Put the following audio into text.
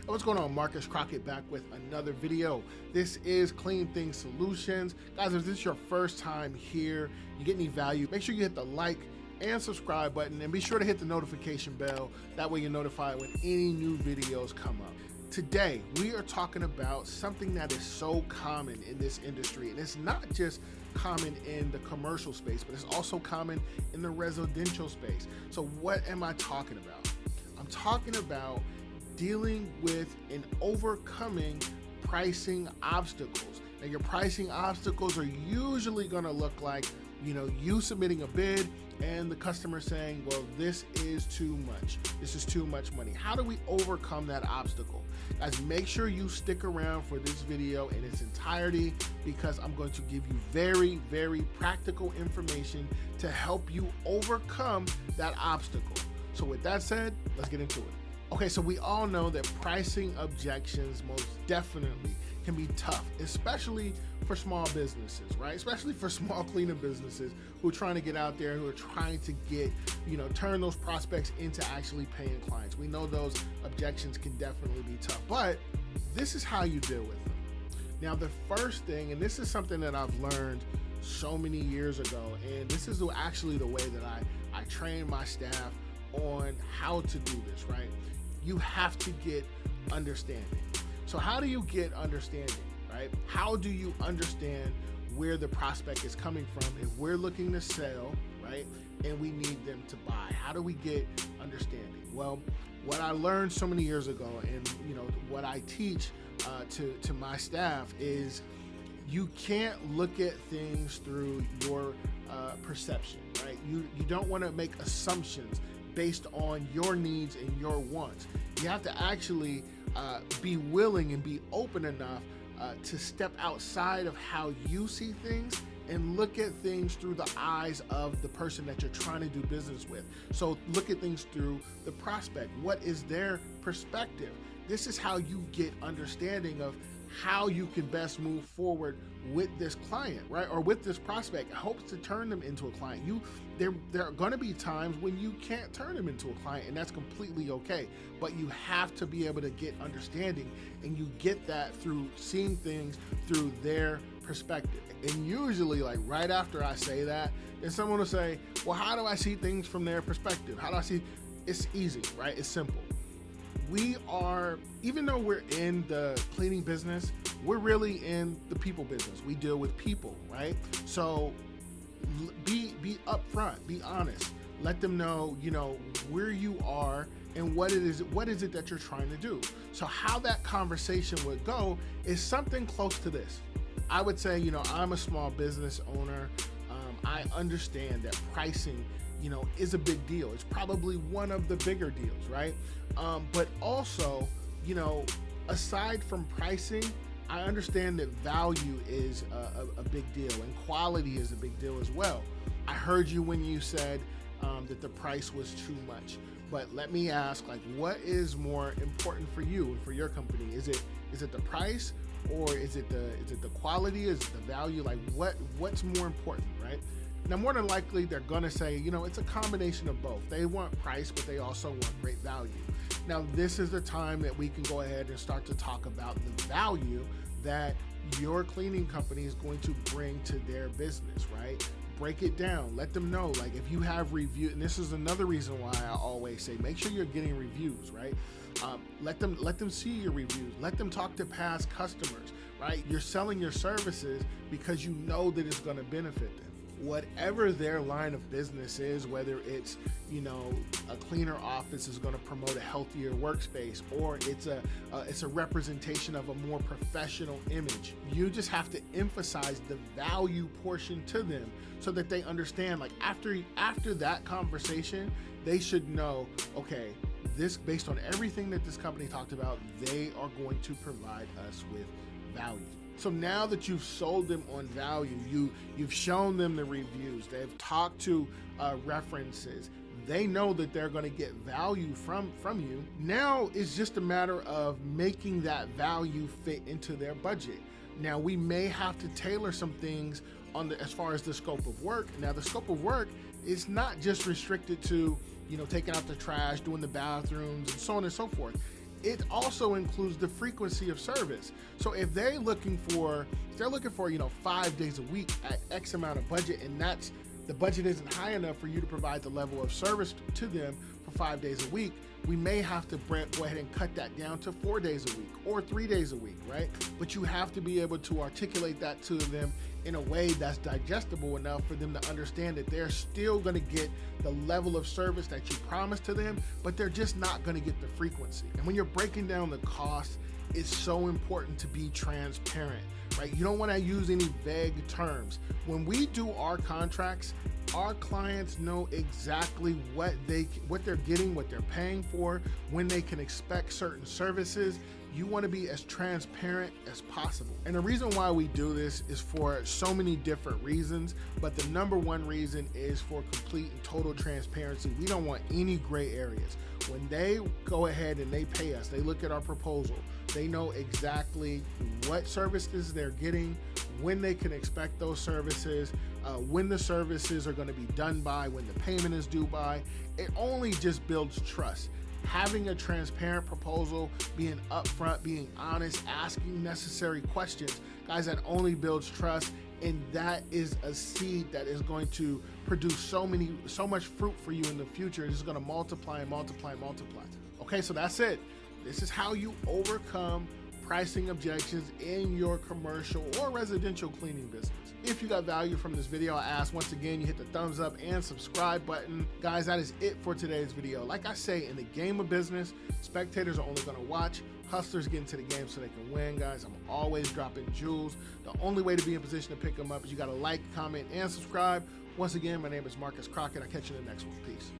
What's going on? Marcus Crockett back with another video. This is Clean Things Solutions. Guys, if this is your first time here, you get any value, make sure you hit the like and subscribe button and be sure to hit the notification bell. That way you're notified when any new videos come up. Today, we are talking about something that is so common in this industry, and it's not just common in the commercial space, but it's also common in the residential space. So what am I talking about? I'm talking about dealing with and overcoming pricing obstacles. Now, your pricing obstacles are usually going to look like, you submitting a bid and the customer saying, well, this is too much. This is too much money. How do we overcome that obstacle? Guys, make sure you stick around for this video in its entirety, because I'm going to give you very, very practical information to help you overcome that obstacle. So with that said, let's get into it. Okay, so we all know that pricing objections most definitely can be tough, especially for small businesses, right? Especially for small cleaning businesses who are trying to get out there, who are trying to get, turn those prospects into actually paying clients. We know those objections can definitely be tough, but this is how you deal with them. Now, the first thing, and this is something that I've learned so many years ago, and this is actually the way that I train my staff on how to do this, right? You have to get understanding. So how do you get understanding, right? How do you understand where the prospect is coming from if we're looking to sell, right? And we need them to buy. How do we get understanding? Well, what I learned so many years ago, and what I teach to my staff is you can't look at things through your perception, right? You don't want to make assumptions based on your needs and your wants. You have to actually be willing and be open enough to step outside of how you see things and look at things through the eyes of the person that you're trying to do business with. So look at things through the prospect. What is their perspective? This is how you get understanding of how you can best move forward with this client, right? Or with this prospect. It hopes to turn them into a client. There are going to be times when you can't turn them into a client, and that's completely okay. But you have to be able to get understanding, and you get that through seeing things through their perspective. And usually, like right after I say that, then someone will say, well, how do I see things from their perspective? How do I see? It's easy, right? It's simple. We are, even though we're in the cleaning business, we're really in the people business. We deal with people, right? So be upfront, be honest. Let them know, where you are and what is it that you're trying to do. So how that conversation would go is something close to this. I would say, I'm a small business owner. I understand that pricing, is a big deal. It's probably one of the bigger deals, right? But also, aside from pricing, I understand that value is a big deal, and quality is a big deal as well. I heard you when you said that the price was too much, but let me ask, what is more important for you and for your company? Is it the price, or is it the quality? Is it the value? What's more important, right? Now, more than likely, they're gonna say, it's a combination of both. They want price, but they also want great value. Now, this is the time that we can go ahead and start to talk about the value that your cleaning company is going to bring to their business, right? Break it down. Let them know, if you have review, and this is another reason why I always say, make sure you're getting reviews, right? Let them see your reviews. Let them talk to past customers, right? You're selling your services because you know that it's going to benefit them. Whatever their line of business is, whether it's, a cleaner office is going to promote a healthier workspace, or it's a representation of a more professional image. You just have to emphasize the value portion to them so that they understand, after that conversation, they should know, okay, this, based on everything that this company talked about, they are going to provide us with value. So now that you've sold them on value, you've shown them the reviews, they've talked to references, they know that they're going to get value from you. Now it's just a matter of making that value fit into their budget. Now, we may have to tailor some things as far as the scope of work. Now, the scope of work is not just restricted to, taking out the trash, doing the bathrooms, and so on and so forth. it also includes the frequency of service. So if they're looking for, 5 days a week at X amount of budget, and the budget isn't high enough for you to provide the level of service to them for 5 days a week, we may have to go ahead and cut that down to 4 days a week or 3 days a week, right? But you have to be able to articulate that to them in a way that's digestible enough for them to understand that they're still gonna get the level of service that you promised to them, but they're just not gonna get the frequency. And when you're breaking down the cost, it's so important to be transparent, right? You don't wanna use any vague terms. When we do our contracts, our clients know exactly what they're getting, what they're paying for, when they can expect certain services. You want to be as transparent as possible. And the reason why we do this is for so many different reasons, but the number one reason is for complete and total transparency. We don't want any gray areas. When they go ahead and they pay us, they look at our proposal, they know exactly what services they're getting, when they can expect those services, when the services are going to be done by, when the payment is due by. It only just builds trust. Having a transparent proposal, being upfront, being honest, asking necessary questions, guys, that only builds trust, and that is a seed that is going to produce so much fruit for you in the future. It's going to multiply and multiply and multiply. Okay, so that's it. This is how you overcome pricing objections in your commercial or residential cleaning business. If you got value from this video, I ask once again you hit the thumbs up and subscribe button. Guys, that is it for today's video. Like I say, in the game of business, spectators are only gonna watch, hustlers get into the game so they can win, guys. I'm always dropping jewels. The only way to be in position to pick them up is you gotta like, comment, and subscribe. Once again, my name is Marcus Crockett. I'll catch you in the next one. Peace.